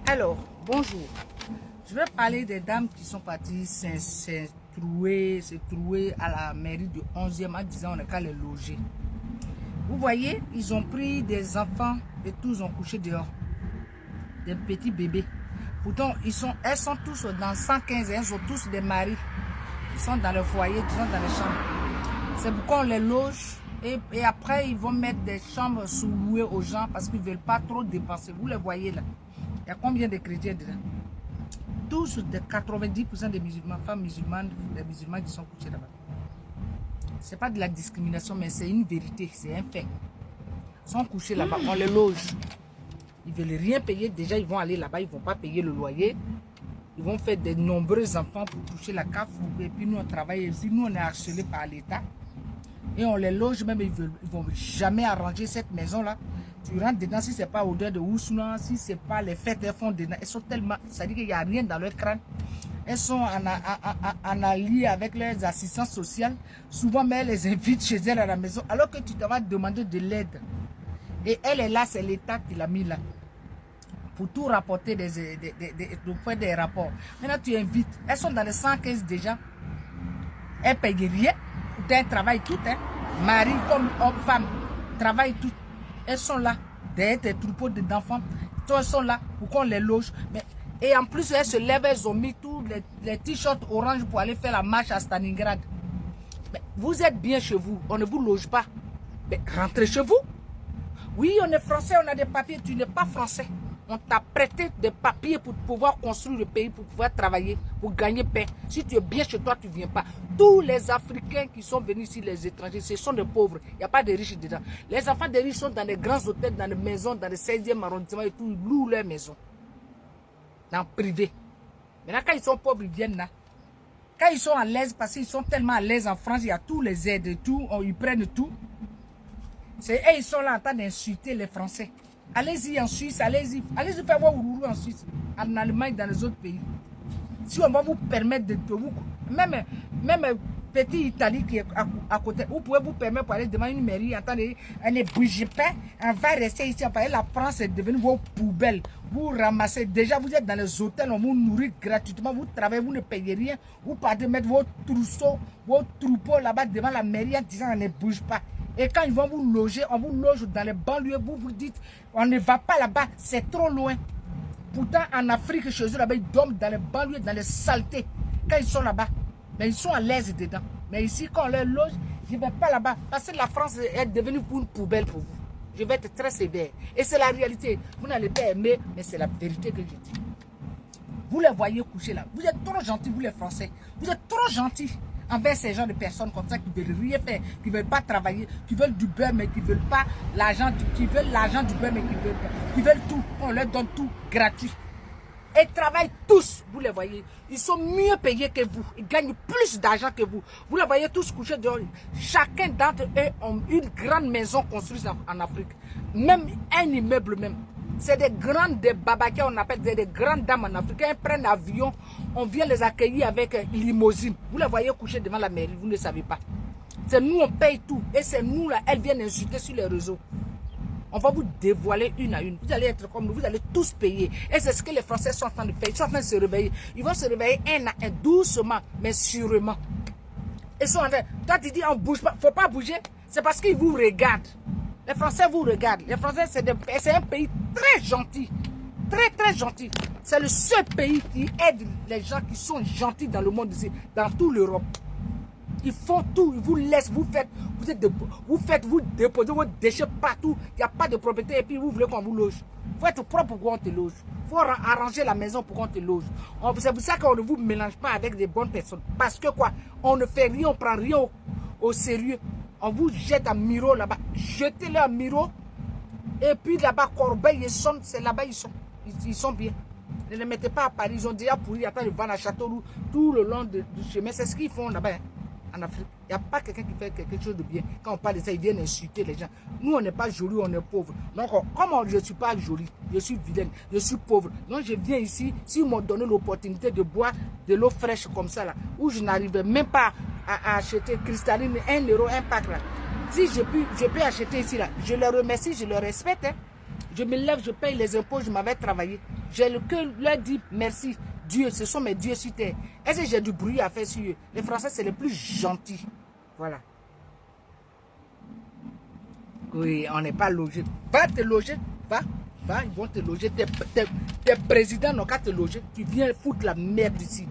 Alors, bonjour. Je vais parler des dames qui sont parties se trouver à la mairie du 11e en disant on n'a qu'à les loger. Vous voyez, ils ont pris des enfants et tous ont couché dehors. Des petits bébés. Pourtant, elles sont tous dans 115, elles sont tous des maris. Ils sont dans le foyer, ils sont dans les chambres. C'est pourquoi on les loge. Et après, ils vont mettre des chambres sous-louées aux gens parce qu'ils ne veulent pas trop dépenser. Vous les voyez là. Il y a combien de chrétiens dedans? Tous de 90% des musulmans, femmes musulmanes, des musulmans qui sont couchés là-bas. Ce n'est pas de la discrimination, mais c'est une vérité, c'est un fait. Ils sont couchés là-bas, on les loge. Ils ne veulent rien payer. Déjà, ils vont aller là-bas, ils ne vont pas payer le loyer. Ils vont faire de nombreux enfants pour toucher la CAF. Et puis nous, on travaille ici. Nous, on est harcelés par l'État. Et on les loge, même ils ne vont jamais arranger cette maison-là. Tu rentres dedans, si ce n'est pas odeur de Oussouna, si ce n'est pas les fêtes, elles font dedans. Elles sont tellement... Ça dit qu'il n'y a rien dans leur crâne. Elles sont en allié avec leurs assistants sociaux. Souvent, mais elles les invitent chez elles à la maison. Alors que tu te vas demander de l'aide. Et elle est là, c'est l'État qui l'a mis là. Pour tout rapporter des rapports. Maintenant, tu invites. Elles sont dans les 115 déjà. Elles ne payent rien. Elles travaillent toutes. Hein. Mari comme homme, femme. Travaillent toutes. Elles sont là. Derrière tes troupeaux d'enfants. Elles sont là pour qu'on les loge. Et en plus, elles se lèvent. Elles ont mis tous les t-shirts orange pour aller faire la marche à Stalingrad. Mais vous êtes bien chez vous. On ne vous loge pas. Mais rentrez chez vous. Oui, on est français. On a des papiers. Tu n'es pas français. On t'a prêté des papiers pour pouvoir construire le pays, pour pouvoir travailler, pour gagner pain. Si tu es bien chez toi, tu ne viens pas. Tous les Africains qui sont venus ici, les étrangers, ce sont des pauvres. Il n'y a pas de riches dedans. Les enfants des riches sont dans les grands hôtels, dans les maisons, dans le 16e arrondissement et tout. Ils louent leurs maisons. Dans le privé. Maintenant, quand ils sont pauvres, ils viennent là. Quand ils sont à l'aise, parce qu'ils sont tellement à l'aise en France, il y a tous les aides et tout. Ils prennent tout. Et ils sont là en train d'insulter les Français. Allez-y en Suisse, allez-y faire voir Ourourou en Suisse, en Allemagne, dans les autres pays. Si on va vous permettre de vous, même petit Italie qui est à côté, vous pouvez vous permettre pour aller devant une mairie, attendez, elle ne bougez pas, on va rester ici, la France est devenue vos poubelles, vous ramassez, déjà vous êtes dans les hôtels, on vous nourrit gratuitement, vous travaillez, vous ne payez rien, vous partez mettre vos trousseaux, vos troupeaux là-bas devant la mairie en disant on ne bouge pas. Et quand ils vont vous loger, on vous loge dans les banlieues, vous vous dites, on ne va pas là-bas, c'est trop loin. Pourtant, en Afrique, chez eux, là-bas, ils dorment dans les banlieues, dans les saletés. Quand ils sont là-bas, mais ils sont à l'aise dedans. Mais ici, quand on les loge, je ne vais pas là-bas. Parce que la France est devenue une poubelle pour vous. Je vais être très sévère. Et c'est la réalité. Vous n'allez pas aimer, mais c'est la vérité que je dis. Vous les voyez coucher là. Vous êtes trop gentils, vous les Français. Vous êtes trop gentils envers ces gens de personnes comme ça qui ne veulent rien faire, qui ne veulent pas travailler, qui veulent du beurre mais qui ne veulent pas l'argent, qui veulent l'argent du beurre mais qui veulent tout. On leur donne tout gratuit. Et travaillent tous, vous les voyez. Ils sont mieux payés que vous. Ils gagnent plus d'argent que vous. Vous les voyez tous couchés dehors. Chacun d'entre eux a une grande maison construite en Afrique. Même un immeuble même. C'est des grandes, des babakas, on appelle des grandes dames en Afrique. Elles prennent l'avion, on vient les accueillir avec limousine. Vous les voyez coucher devant la mairie, vous ne savez pas. C'est nous, on paye tout. Et c'est nous, là, elles viennent insulter sur les réseaux. On va vous dévoiler une à une. Vous allez être comme nous, vous allez tous payer. Et c'est ce que les Français sont en train de faire. Ils sont en train de se réveiller. Ils vont se réveiller un à un, doucement, mais sûrement. Ils sont en train. Toi, tu dis, on ne bouge pas. Il ne faut pas bouger. C'est parce qu'ils vous regardent. Les Français vous regardent. Les Français, c'est un pays très gentil. Très, très gentil. C'est le seul pays qui aide les gens qui sont gentils dans le monde ici, dans toute l'Europe. Ils font tout, ils vous laissent, vous déposez vos déchets partout. Il n'y a pas de propriété et puis vous voulez qu'on vous loge. Il faut être propre pour qu'on te loge. Il faut arranger la maison pour qu'on te loge. C'est pour ça qu'on ne vous mélange pas avec des bonnes personnes. Parce que quoi, on ne fait rien, on ne prend rien au sérieux. On vous jette à Miro là-bas. Jetez-les à Miro. Et puis là-bas, Corbeil et Son, c'est là-bas ils sont. Ils sont bien. Ne les mettez pas à Paris. Ils ont déjà pourri. Attends, ils vont à Châteauroux tout le long du chemin. C'est ce qu'ils font là-bas. Hein, en Afrique. Il n'y a pas quelqu'un qui fait quelque chose de bien. Quand on parle de ça, ils viennent insulter les gens. Nous, on n'est pas jolis, on est pauvres. Donc, comme je ne suis pas jolie, je suis vilaine, je suis pauvre. Donc, je viens ici, s'ils m'ont donné l'opportunité de boire de l'eau fraîche comme ça, là, où je n'arrivais même pas à acheter cristalline 1 euro, un pack là. Si je peux acheter ici, là, je le remercie, je le respecte. Hein. Je me lève, je paye les impôts, je m'avais travaillé. J'ai le cœur leur dit merci. Dieu, ce sont mes dieux sur terre. Est-ce que j'ai du bruit à faire sur eux? Les Français, c'est les plus gentils. Voilà. Oui, on n'est pas logé. Va te loger. Va, ils vont te loger. Tes présidents n'ont qu'à te loger. Tu viens foutre la merde ici.